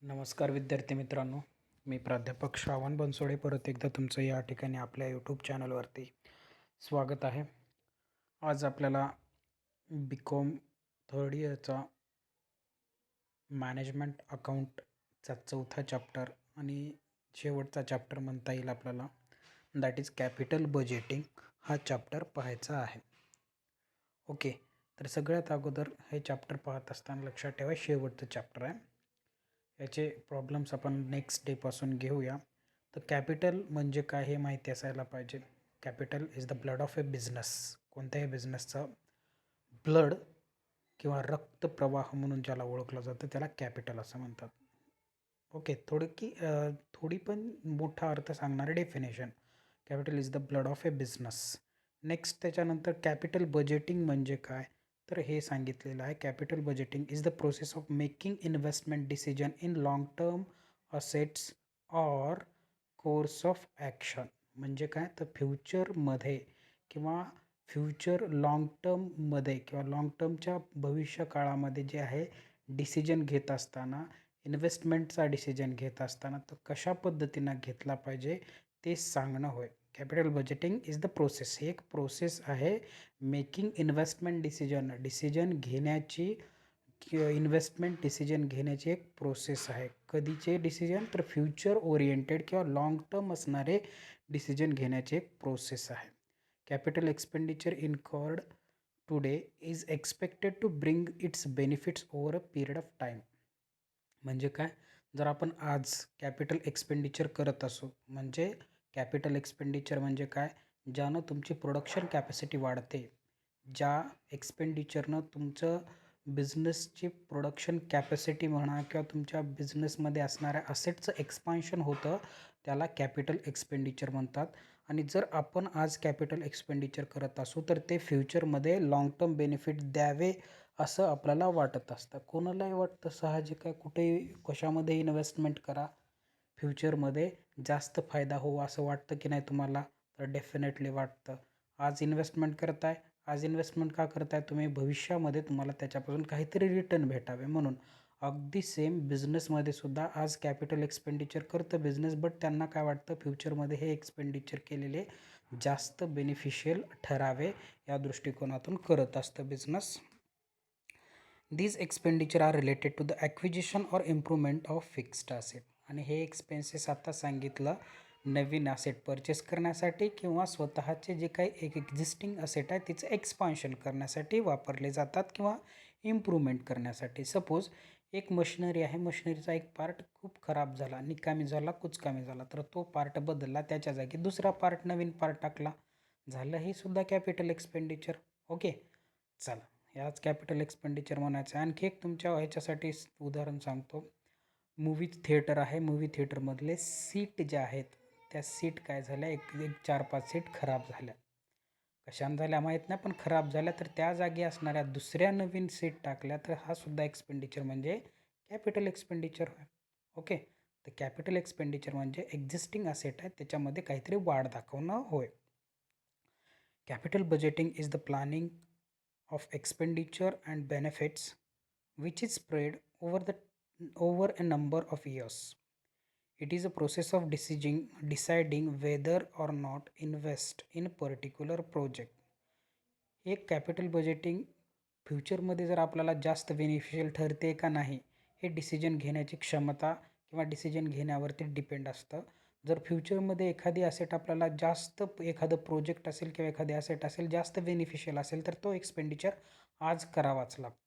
नमस्कार विद्यार्थी मित्रांनो, मी प्राध्यापक श्रावण बनसोडे परत एकदा तुमचं या ठिकाणी आपल्या यूट्यूब चॅनलवरती स्वागत आहे. आज आपल्याला BCom थर्ड इयरचा मॅनेजमेंट अकाउंटचा चौथा चॅप्टर आणि शेवटचा चॅप्टर म्हणता येईल आपल्याला, दॅट इज कॅपिटल बजेटिंग हा चॅप्टर पाहायचा आहे. ओके, तर सगळ्यात अगोदर हे चॅप्टर पाहत असताना लक्षात ठेवा शेवटचं चॅप्टर आहे. याचे प्रॉब्लेम्स आपण नेक्स्ट डेपासून घेऊया. तर कॅपिटल म्हणजे काय हे माहिती असायला पाहिजे. Capital is the blood of A business. कोणत्याही बिझनेसचा ब्लड किंवा रक्तप्रवाह म्हणून ज्याला ओळखलं जातं त्याला कॅपिटल असं म्हणतात. ओके, थोडी पण मोठा अर्थ सांगणारे definition. Capital is the blood of A business. Next त्याच्यानंतर कॅपिटल बजेटिंग म्हणजे काय, तर हे सांगितलेलं आहे. Capital budgeting is the process of making investment decision in long term assets or course of action. म्हणजे काय, तर फ्युचरमध्ये किंवा फ्युचर लॉंग टर्ममध्ये किंवा लॉंग टर्मच्या भविष्यकाळामध्ये जे आहे डिसिजन घेत असताना, इन्व्हेस्टमेंटचा डिसिजन घेत असताना तो कशा पद्धतीनं घेतला पाहिजे ते सांगणं होय. Capital budgeting is the process. ही एक प्रोसेस आहे. मेकिंग इन्व्हेस्टमेंट डिसिजन घेण्याची इन्व्हेस्टमेंट डिसिजन घेण्याची एक प्रोसेस आहे. कधीचे डिसिजन, तर फ्युचर ओरिएंटेड किंवा लॉंग टर्म असणारे डिसिजन घेण्याची एक प्रोसेस आहे. Capital expenditure incurred today is expected to bring its benefits over a period of time. म्हणजे काय, जर आपण आज कॅपिटल एक्सपेंडिचर करत असू, म्हणजे कॅपिटल एक्सपेंडिचर म्हणजे काय, ज्यानं तुमची प्रोडक्शन कॅपॅसिटी वाढते, ज्या एक्सपेंडिचरनं तुमचं बिझनेसची प्रोडक्शन कॅपॅसिटी म्हणा किंवा तुमच्या बिझनेसमध्ये असणाऱ्या असेटचं एक्सपान्शन होतं, त्याला कॅपिटल एक्सपेंडिचर म्हणतात. आणि जर आपण आज कॅपिटल एक्सपेंडिचर करत असू तर ते फ्युचरमध्ये लाँग टर्म बेनिफिट द्यावे असं आपल्याला वाटत असतं. कोणालाही वाटतं, साहजिक आहे. कुठेही कशामध्ये इन्व्हेस्टमेंट करा, फ्युचरमध्ये जास्त फायदा हो असं वाटतं की नाही तुम्हाला, तर डेफिनेटली वाटतं. आज इन्व्हेस्टमेंट करताय, आज इन्व्हेस्टमेंट का करताय तुम्ही, भविष्यामध्ये तुम्हाला त्याच्यापासून काहीतरी रिटर्न भेटावे म्हणून. अगदी सेम बिझनेसमध्ये सुद्धा आज कॅपिटल एक्सपेंडिचर करतं बिझनेस, बट त्यांना काय वाटतं, फ्युचरमध्ये हे एक्सपेंडिचर केलेले जास्त बेनिफिशियल ठरावे या दृष्टिकोनातून करत असतं business. These expenditure are related to the acquisition or improvement of fixed asset. आणि हे एक्सपेन्सेस आता सांगितलं नवीन असेट परचेस करण्यासाठी किंवा स्वतःचे जे काही एक एक्झिस्टिंग असेट आहे तिचं एक्सपान्शन करण्यासाठी वापरले जातात किंवा इम्प्रूव्हमेंट करण्यासाठी. सपोज एक मशिनरी आहे, मशिनरीचा एक पार्ट खूप खराब झाला, निकामी झाला, कुचकामी झाला, तर तो पार्ट बदलला, त्याच्या जागी दुसरा पार्ट, नवीन पार्ट टाकला, झालं हे सुद्धा कॅपिटल एक्सपेंडिचर. ओके, चला, याच कॅपिटल एक्सपेंडिचर म्हणायचं. आणखी एक तुमच्या ह्याच्यासाठी उदाहरण सांगतो. मूवी थिएटर आहे, मूवी थिएटरमधले सीट ज्या आहेत त्या सीट काय झाल्या, एक एक 4-5 सीट खराब झाल्या. कशाने झाल्या माहीत नाही, पण खराब झाल्या, तर त्या जागी असणाऱ्या दुसऱ्या नवीन सीट टाकल्या, तर हा सुद्धा एक्सपेंडिचर म्हणजे कॅपिटल एक्सपेंडिचर होय. ओके, तर कॅपिटल एक्सपेंडिचर म्हणजे एक्झिस्टिंग असेट आहे त्याच्यामध्ये काहीतरी वाढ दाखवणं होय. Capital budgeting is the planning of expenditure and benefits which is spread over a number of years. It is a process of deciding whether or not invest in a particular project. एक capital budgeting फ्युचरमध्ये जर आपल्याला जास्त beneficial ठरते का नाही हे decision घेण्याची क्षमता किंवा डिसिजन घेण्यावरती डिपेंड असतं. जर फ्युचरमध्ये एखादी असेट आपल्याला जास्त, एखादं प्रोजेक्ट असेल किंवा एखादी असेट असेल जास्त बेनिफिशियल असेल, तर तो एक्सपेंडिचर आज करावाच लागतो.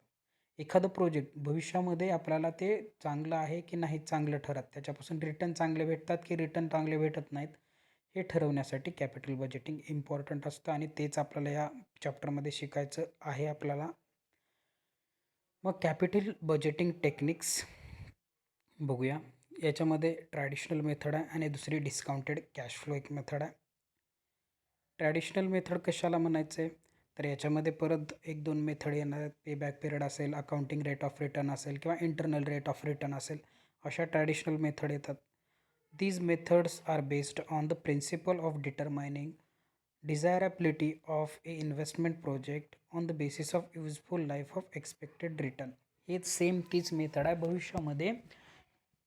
एखादं प्रोजेक्ट भविष्यामध्ये आपल्याला ते चांगलं आहे की नाही चांगलं ठरत, त्याच्यापासून रिटर्न चांगले भेटतात की रिटर्न चांगले भेटत नाहीत, हे ठरवण्यासाठी कॅपिटल बजेटिंग इम्पॉर्टंट असतं आणि तेच आपल्याला या चॅप्टरमध्ये शिकायचं आहे आपल्याला. मग कॅपिटल बजेटिंग टेक्निक्स बघूया. याच्यामध्ये ट्रॅडिशनल मेथड आहे आणि दुसरी डिस्काउंटेड कॅश फ्लो एक मेथड आहे. ट्रॅडिशनल मेथड कशाला म्हणायचं आहे, तर याच्यामध्ये परत 1-2 मेथड येणार. पेबॅक पिरियड असेल, अकाउंटिंग रेट ऑफ रिटर्न असेल किंवा इंटरनल रेट ऑफ रिटर्न असेल, अशा ट्रॅडिशनल मेथड येतात. These methods are based on the principle of determining desirability of a investment project on the basis of useful life of expected return. हेच same तीच method आहे भविष्यामध्ये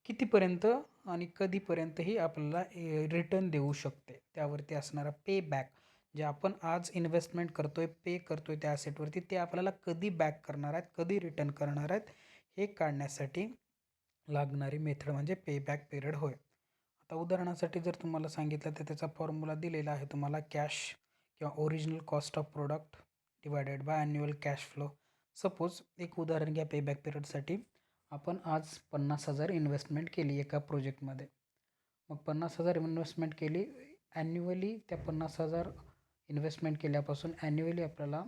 कितीपर्यंत आणि कधीपर्यंतही आपल्याला रिटर्न देऊ शकते. त्यावरती असणारा पे बॅक, जे आपण आज इन्व्हेस्टमेंट करतोय, पे करतोय त्या ॲसेटवरती, ते आपल्याला कधी बॅक करणार आहेत, कधी रिटर्न करणार आहेत, हे काढण्यासाठी लागणारी मेथड म्हणजे पे बॅक पिरियड होय. आता उदाहरणासाठी जर तुम्हाला सांगितलं तर त्याचा फॉर्म्युला दिलेला आहे तुम्हाला. कॅश किंवा original cost of product divided by annual cash flow. Suppose एक उदाहरण घ्या पे बॅक पिरियडसाठी. आपण आज 50,000 इन्व्हेस्टमेंट केली एका प्रोजेक्टमध्ये. मग 50,000 इन्व्हेस्टमेंट केली. ॲन्युअली त्या 50,000 इन्व्हेस्टमेंट केल्यापासून ॲन्युअली आपल्याला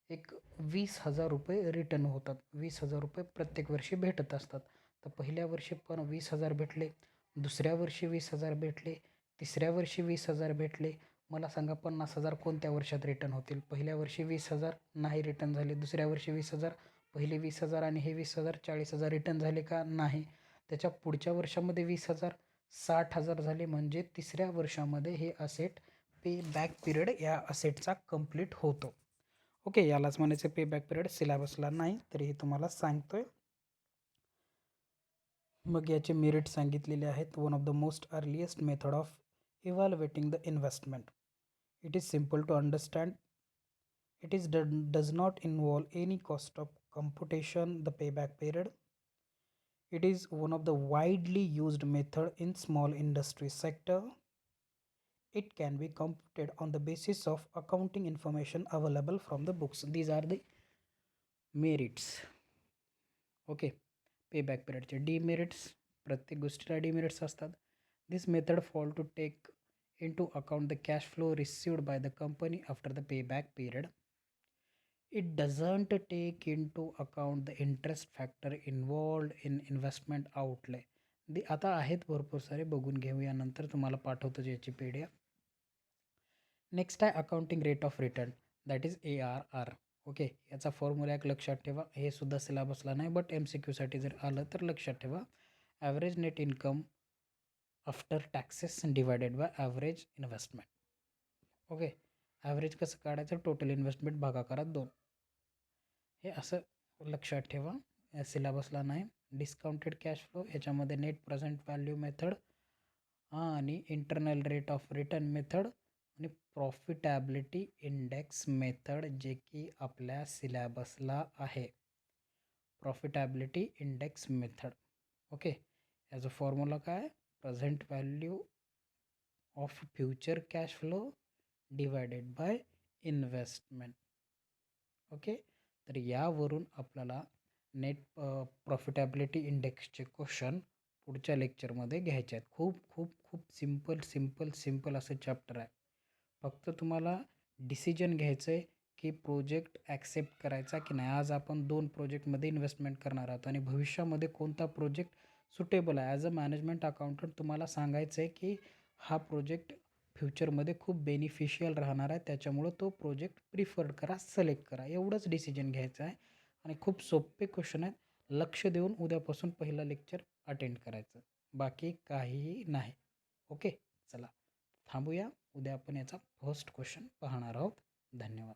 एक 20,000 रुपये रिटर्न होतात. 20,000 रुपये प्रत्येक वर्षी भेटत असतात. तर पहिल्या वर्षी पण 20,000 भेटले, दुसऱ्या वर्षी 20,000 भेटले, तिसऱ्या वर्षी 20,000 भेटले. मला सांगा 50,000 कोणत्या वर्षात रिटर्न होतील? पहिल्या वर्षी 20,000 नाही रिटर्न झाले, दुसऱ्या वर्षी 20,000, पहिले 20,000 आणि हे 20,000 40,000 रिटर्न झाले का? नाही. त्याच्या पुढच्या वर्षामध्ये 20,000 60,000 झाले. म्हणजे तिसऱ्या वर्षामध्ये हे असेट पे बॅक पिरियड या असेटचा कंप्लीट होतो. ओके, यालाच म्हणायचं पे बॅक पिरियड. सिलेबसला नाही तरीही तुम्हाला सांगतोय. मग याचे मेरिट सांगितलेले आहेत. One of the most earliest method of evaluating the investment. It is simple to understand. It is does not involve any cost of computation the payback period. It is one of the widely used method in small industry sector. It can be computed on the basis of accounting information available from the books. These are the merits. Okay, payback period चे demerits, प्रत्येक गोष्टीला demerits असतात. This method fail to take into account the cash flow received by the company after the payback period. It doesn't take into account the interest factor involved in investment outlay. आता आहेत भरपूर सारे, बघून घेऊया नंतर, तुम्हाला पाठवतो याची PDF. नेक्स्ट आहे accounting rate of return, that is ARR. Okay, याचा फॉर्म्युला एक लक्षात ठेवा. हे सुद्धा सिलेबसला नाही, बट MCQसाठी जर आलं तर लक्षात ठेवा. Average net income after taxes divided by average investment. Okay, average कसं काढायचं? टोटल इन्व्हेस्टमेंट भागाकारात 2. हे असं लक्षात ठेवा. सिलेबसला नाही. डिस्काउंटेड कॅश फ्लो, याच्यामध्ये नेट प्रेझेंट व्हॅल्यू मेथड आणि internal rate of return method आणि प्रॉफिटॅबिलिटी इंडेक्स मेथड, जे की आपल्या सिलेबसला आहे. Profitability index method. ओके, याचा फॉर्म्युला काय? Present value of future cash flow divided by investment. Okay, तर यावरून आपल्याला नेट प्रॉफिटॅबिलिटी इंडेक्सचे क्वेश्चन पुढच्या लेक्चरमध्ये घ्यायचे आहेत. खूप खूप खूप सिम्पल असं चॅप्टर आहे. फक्त तुम्हाला डिसिजन घ्यायचं आहे की प्रोजेक्ट ॲक्सेप्ट करायचा की नाही. आज आपण 2 प्रोजेक्टमध्ये इन्व्हेस्टमेंट करणार आहोत आणि भविष्यामध्ये कोणता प्रोजेक्ट सुटेबल आहे. ॲज अ मॅनेजमेंट अकाउंटंट तुम्हाला सांगायचं आहे की हा प्रोजेक्ट फ्युचरमध्ये खूप बेनिफिशियल राहणार आहे, त्याच्यामुळं तो प्रोजेक्ट प्रिफर्ड करा, सिलेक्ट करा. एवढंच डिसिजन घ्यायचं आहे आणि खूप सोपे क्वेश्चन आहेत. लक्ष देऊन उद्यापासून पहिला लेक्चर अटेंड करायचं, बाकी काहीही नाही. ओके, चला थांबूया. उद्या आपण याचा फर्स्ट क्वेश्चन पाहणार आहोत. धन्यवाद.